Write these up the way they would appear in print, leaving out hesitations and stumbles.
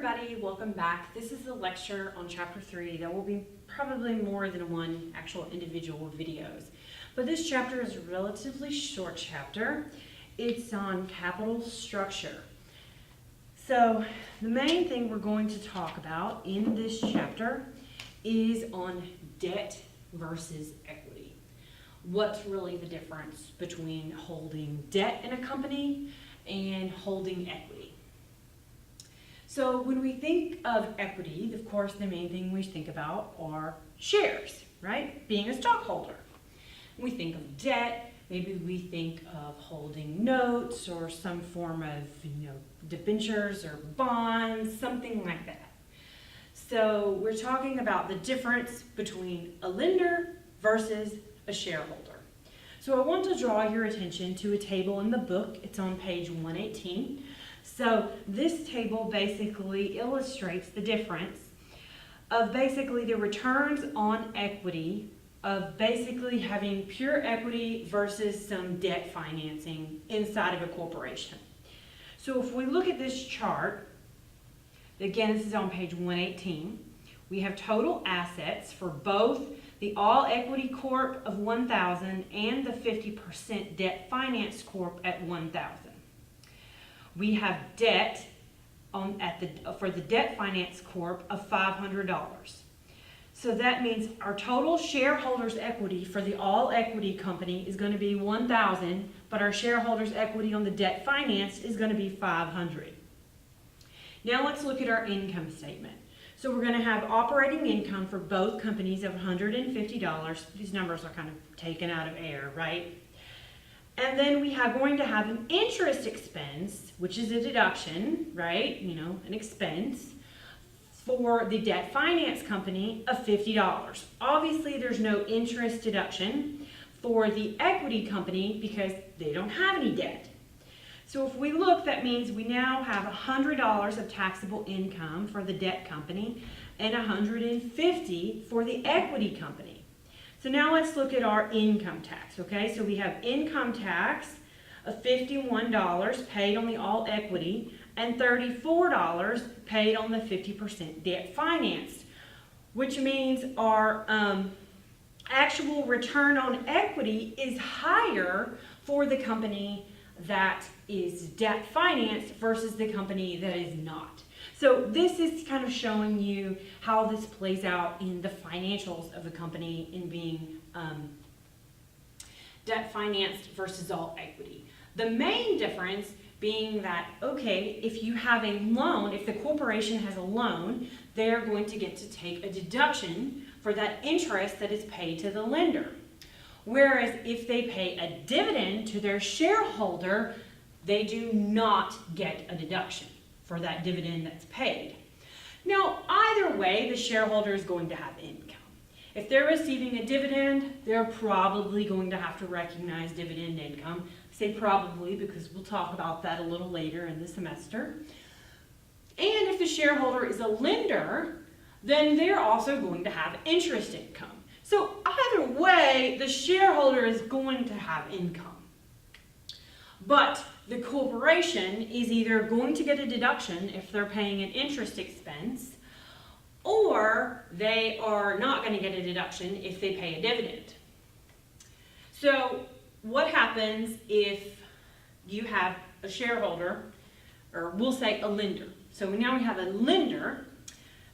everybody, welcome back. This is a lecture on chapter 3. There will be probably more than one actual individual videos. But this chapter is a relatively short chapter. It's on capital structure. So the main thing we're going to talk about in this chapter is on debt versus equity. What's really the difference between holding debt in a company and holding equity? So when we think of equity, of course, the main thing we think about are shares, right? Being a stockholder. When we think of debt, maybe we think of holding notes or some form of, debentures or bonds, something like that. So we're talking about the difference between a lender versus a shareholder. So I want to draw your attention to a table in the book. It's on page 118. So this table basically illustrates the difference of basically the returns on equity of basically having pure equity versus some debt financing inside of a corporation. So if we look at this chart, again, this is on page 118, we have total assets for both the All Equity Corp of 1,000 and the 50% Debt Finance Corp at 1,000. We have debt for the Debt Finance Corp of $500. So that means our total shareholders' equity for the All Equity Company is going to be $1,000, but our shareholders' equity on the Debt Finance is going to be $500. Now let's look at our income statement. So we're going to have operating income for both companies of $150. These numbers are kind of taken out of air, right? And then we are going to have an interest expense, which is a deduction, right? An expense for the Debt Finance Company of $50. Obviously, there's no interest deduction for the equity company because they don't have any debt. So if we look, that means we now have $100 of taxable income for the debt company and $150 for the equity company. So now let's look at our income tax, okay? So we have income tax of $51 paid on the all equity and $34 paid on the 50% debt financed, which means our actual return on equity is higher for the company that is debt financed versus the company that is not. So this is kind of showing you how this plays out in the financials of a company in being debt financed versus all equity. The main difference being that, okay, if you have a loan, if the corporation has a loan, they're going to get to take a deduction for that interest that is paid to the lender. Whereas if they pay a dividend to their shareholder, they do not get a deduction for that dividend that's paid. Now, either way, the shareholder is going to have income. If they're receiving a dividend, they're probably going to have to recognize dividend income. I say probably because we'll talk about that a little later in the semester. And if the shareholder is a lender, then they're also going to have interest income. So either way, the shareholder is going to have income. But the corporation is either going to get a deduction if they're paying an interest expense, or they are not going to get a deduction if they pay a dividend. So what happens if you have a shareholder, or we'll say a lender. So now we have a lender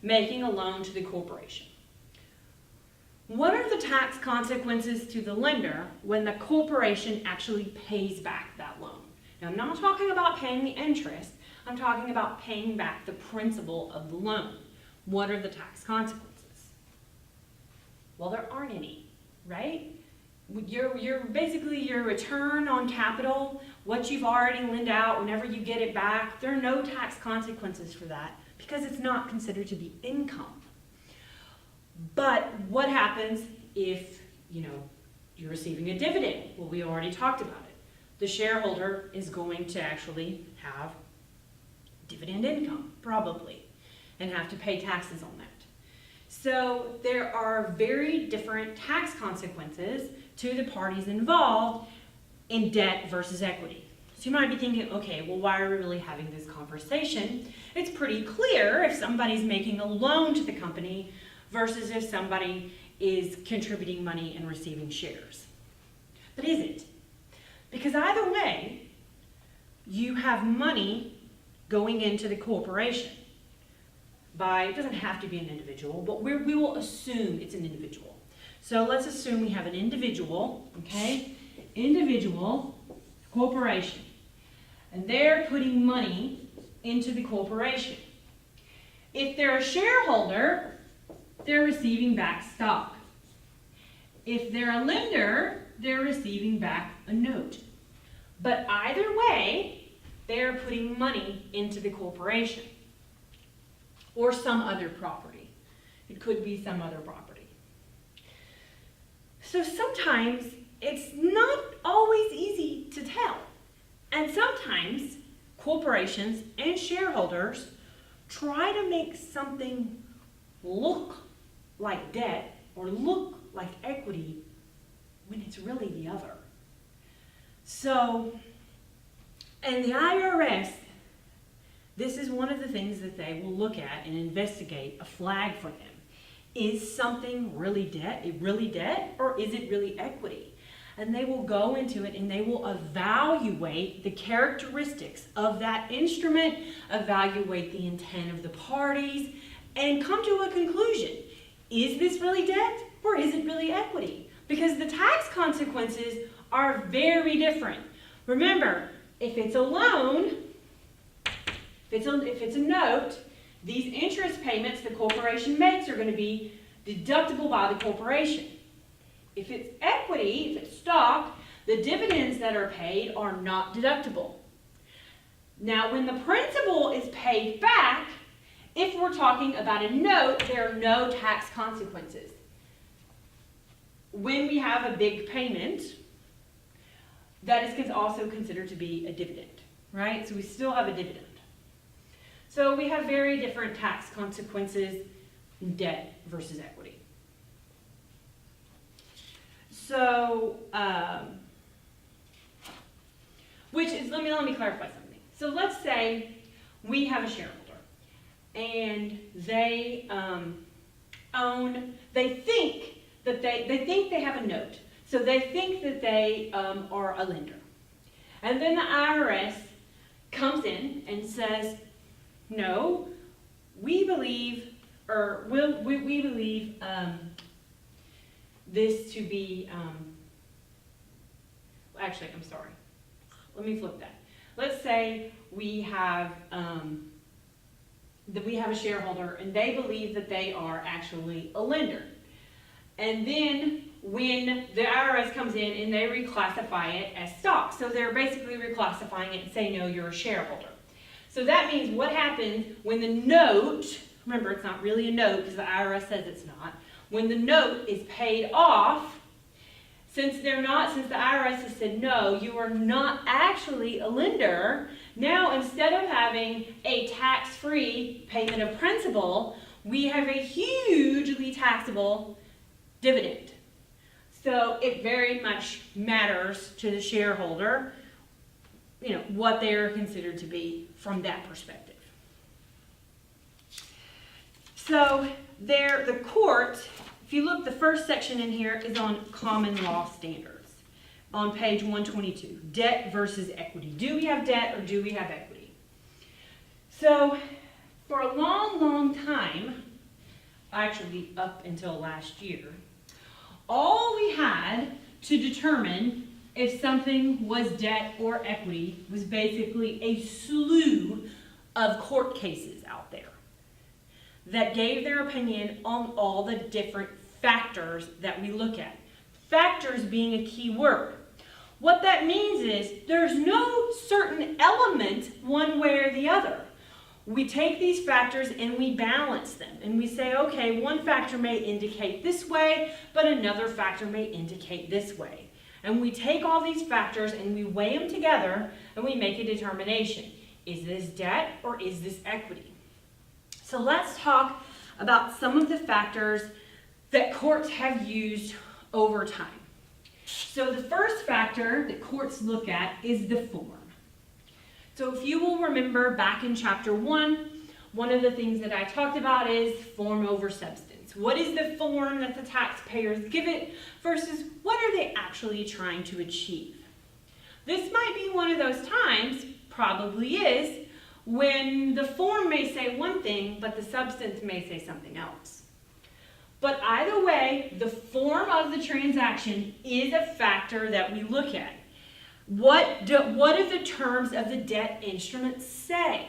making a loan to the corporation. What are the tax consequences to the lender when the corporation actually pays back that loan? Now, I'm not talking about paying the interest. I'm talking about paying back the principal of the loan. What are the tax consequences? Well, there aren't any, right? Basically your return on capital, what you've already lent out, whenever you get it back, there are no tax consequences for that because it's not considered to be income. But what happens if, you're receiving a dividend? Well, we already talked about it. The shareholder is going to actually have dividend income, probably, and have to pay taxes on that. So there are very different tax consequences to the parties involved in debt versus equity. So you might be thinking, okay, well, why are we really having this conversation? It's pretty clear if somebody's making a loan to the company versus if somebody is contributing money and receiving shares. But is it? Because either way, you have money going into the corporation it doesn't have to be an individual, but we will assume it's an individual. So let's assume we have an individual, okay? Individual corporation. And they're putting money into the corporation. If they're a shareholder, they're receiving back stock. If they're a lender, they're receiving back a note. But either way, they're putting money into the corporation or some other property. It could be some other property. So sometimes it's not always easy to tell. And sometimes corporations and shareholders try to make something look like debt or look like equity when it's really the other. So, and the IRS, this is one of the things that they will look at and investigate, a flag for them. Is something really debt, or is it really equity? And they will go into it and they will evaluate the characteristics of that instrument, evaluate the intent of the parties, and come to a conclusion. Is this really debt or is it really equity? Because the tax consequences are very different. Remember, if it's a loan, if it's a note, these interest payments the corporation makes are going to be deductible by the corporation. If it's equity, if it's stock, the dividends that are paid are not deductible. Now, when the principal is paid back, if we're talking about a note, there are no tax consequences. When we have a big payment, that is also considered to be a dividend, right? So we still have a dividend. So we have very different tax consequences in debt versus equity. So, let me clarify something. So let's say we have a shareholder and they think they have a note. So they think that they are a lender. And then the IRS comes in and says, no, we believe this to be, actually, I'm sorry. Let me flip that. Let's say we have a shareholder and they believe that they are actually a lender. And then when the IRS comes in and they reclassify it as stock. So they're basically reclassifying it and saying, no, you're a shareholder. So that means what happens when the note, remember it's not really a note because the IRS says it's not, when the note is paid off, since the IRS has said, no, you are not actually a lender, now instead of having a tax-free payment of principal, we have a hugely taxable dividend. So it very much matters to the shareholder, what they are considered to be from that perspective. So the court, if you look, the first section in here is on common law standards on page 122, debt versus equity. Do we have debt or do we have equity? So for a long, long time, actually up until last year, all we had to determine if something was debt or equity was basically a slew of court cases out there that gave their opinion on all the different factors that we look at. Factors being a key word. What that means is there's no certain element one way or the other. We take these factors and we balance them and we say, okay, one factor may indicate this way, but another factor may indicate this way. And we take all these factors and we weigh them together and we make a determination. Is this debt or is this equity? So let's talk about some of the factors that courts have used over time. So the first factor that courts look at is the form. So if you will remember back in chapter 1, one of the things that I talked about is form over substance. What is the form that the taxpayers give it versus what are they actually trying to achieve? This might be one of those times, probably is, when the form may say one thing, but the substance may say something else. But either way, the form of the transaction is a factor that we look at. What do the terms of the debt instrument say?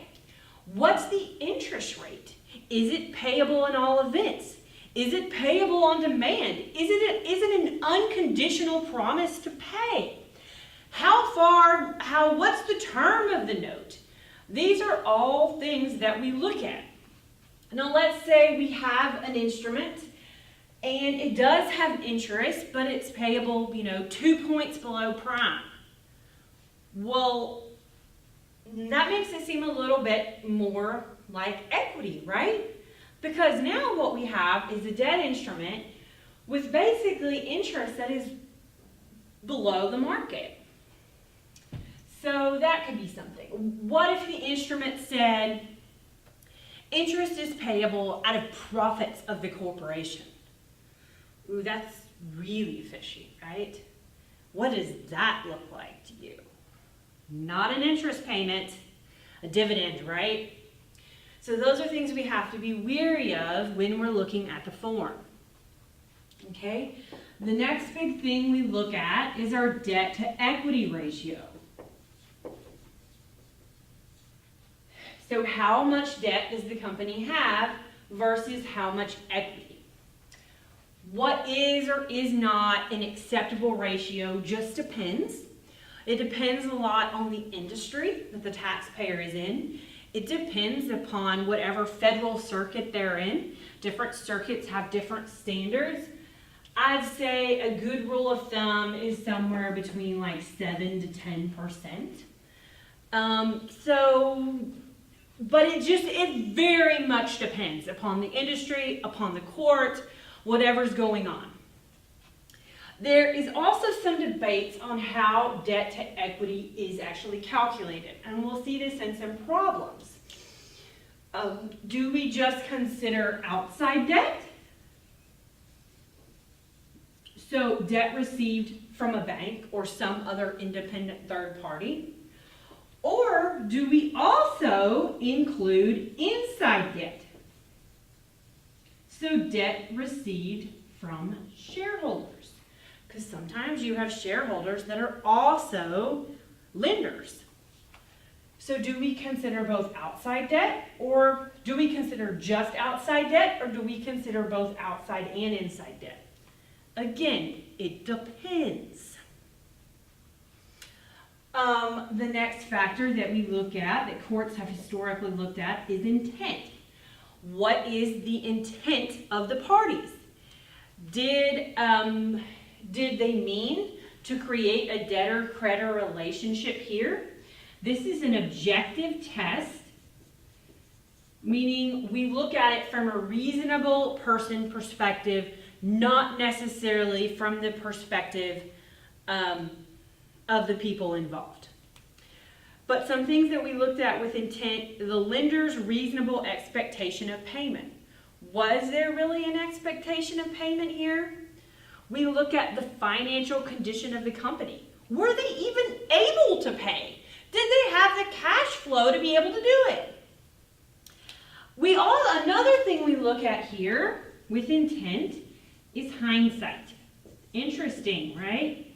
What's the interest rate? Is it payable in all events? Is it payable on demand? Is it an unconditional promise to pay? What's the term of the note? These are all things that we look at. Now let's say we have an instrument and it does have interest, but it's payable, 2 points below prime. Well, that makes it seem a little bit more like equity, right? Because now what we have is a debt instrument with basically interest that is below the market. So that could be something. What if the instrument said interest is payable out of profits of the corporation? Ooh, that's really fishy, right? What does that look like to you? Not an interest payment, a dividend, right? So those are things we have to be wary of when we're looking at the form. Okay? The next big thing we look at is our debt to equity ratio. So how much debt does the company have versus how much equity? What is or is not an acceptable ratio just depends. It depends a lot on the industry that the taxpayer is in. It depends upon whatever federal circuit they're in. Different circuits have different standards. I'd say a good rule of thumb is somewhere between like 7 to 10%. But it very much depends upon the industry, upon the court, whatever's going on. There is also some debates on how debt to equity is actually calculated, and we'll see this in some problems. Do we just consider outside debt? So debt received from a bank or some other independent third party? Or do we also include inside debt? So debt received from shareholders. Because sometimes you have shareholders that are also lenders. So do we consider both outside debt, or do we consider just outside debt, or do we consider both outside and inside debt? Again, it depends. The next factor that we look at, that courts have historically looked at, is intent. What is the intent of the parties? Did they mean to create a debtor-creditor relationship here? This is an objective test, meaning we look at it from a reasonable person perspective, not necessarily from the perspective of the people involved. But some things that we looked at with intent, the lender's reasonable expectation of payment. Was there really an expectation of payment here? We look at the financial condition of the company. Were they even able to pay? Did they have the cash flow to be able to do it? Another thing we look at here with intent is hindsight. Interesting, right?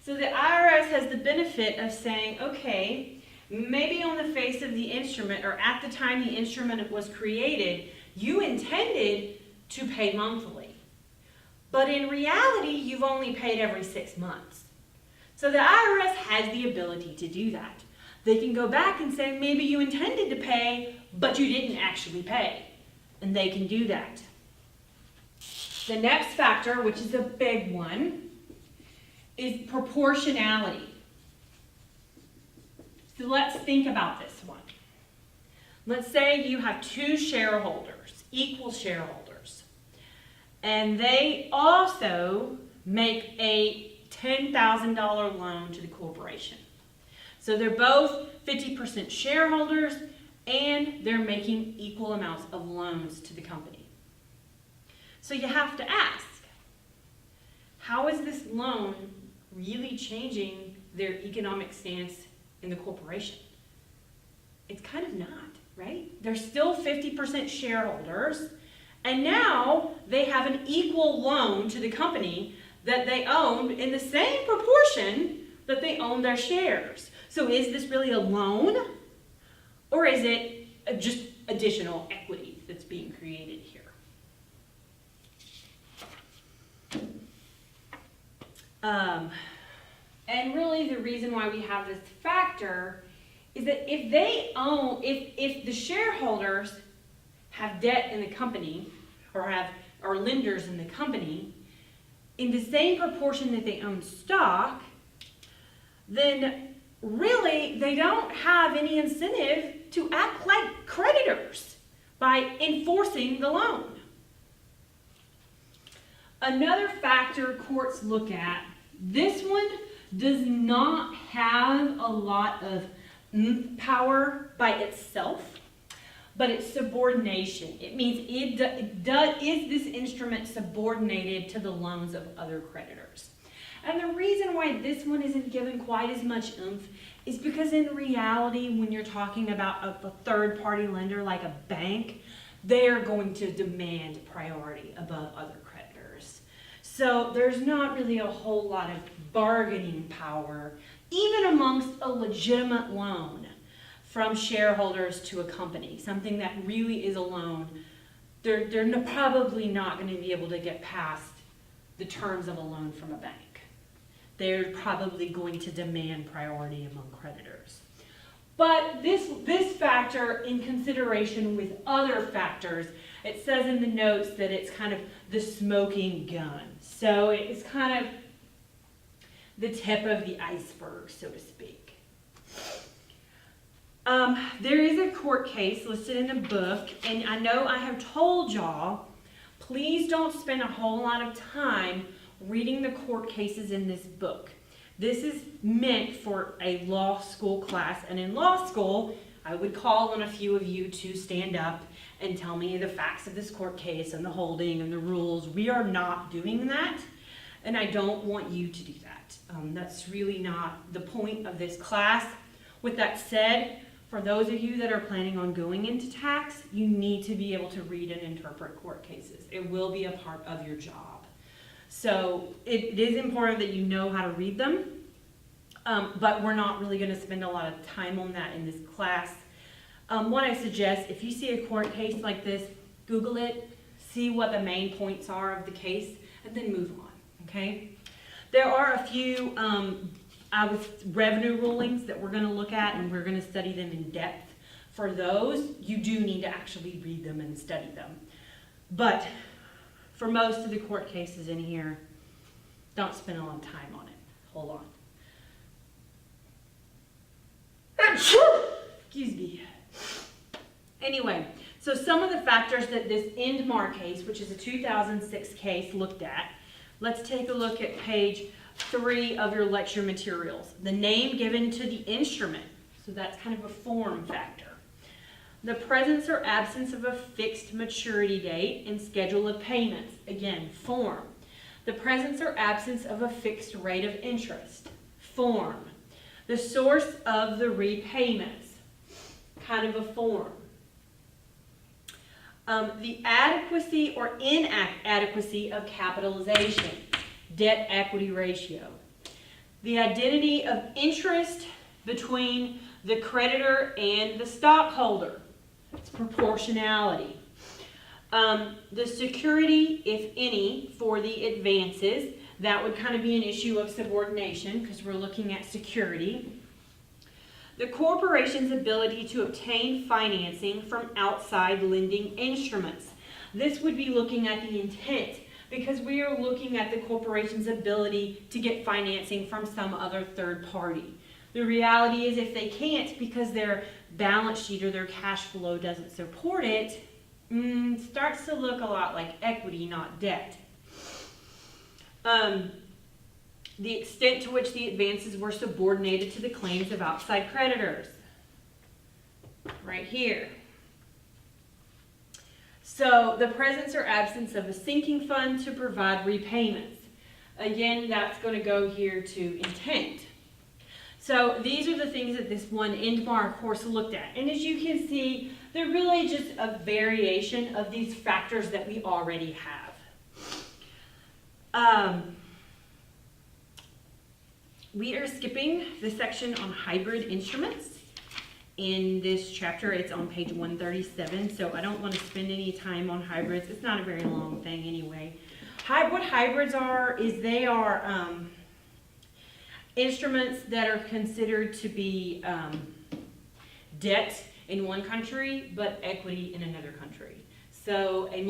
So the IRS has the benefit of saying, okay, maybe on the face of the instrument or at the time the instrument was created, you intended to pay monthly. But in reality, you've only paid every 6 months. So the IRS has the ability to do that. They can go back and say, maybe you intended to pay, but you didn't actually pay. And they can do that. The next factor, which is a big one, is proportionality. So let's think about this one. Let's say you have 2 shareholders, equal shareholders, and they also make a $10,000 loan to the corporation. So they're both 50% shareholders, and they're making equal amounts of loans to the company. So you have to ask, how is this loan really changing their economic stance in the corporation? It's kind of not, right? They're still 50% shareholders, and now they have an equal loan to the company that they owned in the same proportion that they own their shares. So is this really a loan, or is it just additional equity that's being created here? And really the reason why we have this factor is that if the shareholders have debt in the company, or lenders in the company, in the same proportion that they own stock, then really they don't have any incentive to act like creditors by enforcing the loan. Another factor courts look at, this one does not have a lot of power by itself, but it's subordination. It means is this instrument subordinated to the loans of other creditors? And the reason why this one isn't given quite as much oomph is because in reality, when you're talking about a third-party lender like a bank, they are going to demand priority above other creditors. So there's not really a whole lot of bargaining power, even amongst a legitimate loan from shareholders to a company, something that really is a loan. They're probably not going to be able to get past the terms of a loan from a bank. They're probably going to demand priority among creditors. But this factor, in consideration with other factors, it says in the notes that it's kind of the smoking gun. So it's kind of the tip of the iceberg, so to speak. There is a court case listed in the book, and I know I have told y'all, please don't spend a whole lot of time reading the court cases in this book. This is meant for a law school class, and in law school, I would call on a few of you to stand up and tell me the facts of this court case and the holding and the rules. We are not doing that, and I don't want you to do that. That's really not the point of this class. With that said, for those of you that are planning on going into tax, you need to be able to read and interpret court cases. It will be a part of your job. So it is important that you know how to read them, but we're not really going to spend a lot of time on that in this class. What I suggest, if you see a court case like this, Google it, see what the main points are of the case, and then move on, okay? There are a few revenue rulings that we're going to look at, and we're going to study them in depth. For those, you do need to actually read them and study them. But for most of the court cases in here, don't spend a lot of time on it. Hold on. Excuse me. Anyway, so some of the factors that this Endmar case, which is a 2006 case, looked at. Let's take a look at page 3 of your lecture materials. The name given to the instrument. So that's kind of a form factor. The presence or absence of a fixed maturity date and schedule of payments. Again, form. The presence or absence of a fixed rate of interest. Form. The source of the repayments. Kind of a form. The adequacy or inadequacy of capitalization. Debt equity ratio. The identity of interest between the creditor and the stockholder. It's proportionality. The security, if any, for the advances. That would kind of be an issue of subordination because we're looking at security. The corporation's ability to obtain financing from outside lending instruments. This would be looking at the intent because we are looking at the corporation's ability to get financing from some other third party. The reality is if they can't because their balance sheet or their cash flow doesn't support it, starts to look a lot like equity, not debt. the extent to which the advances were subordinated to the claims of outside creditors. Right here. So the presence or absence of a sinking fund to provide repayments. Again, that's going to go here to intent. So these are the things that this one Indmar course looked at. And as you can see, they're really just a variation of these factors that we already have. We are skipping the section on hybrid instruments. In this chapter, it's on page 137, so I don't want to spend any time on hybrids. It's not a very long thing anyway. What hybrids are is they are instruments that are considered to be debt in one country, but equity in another country. So a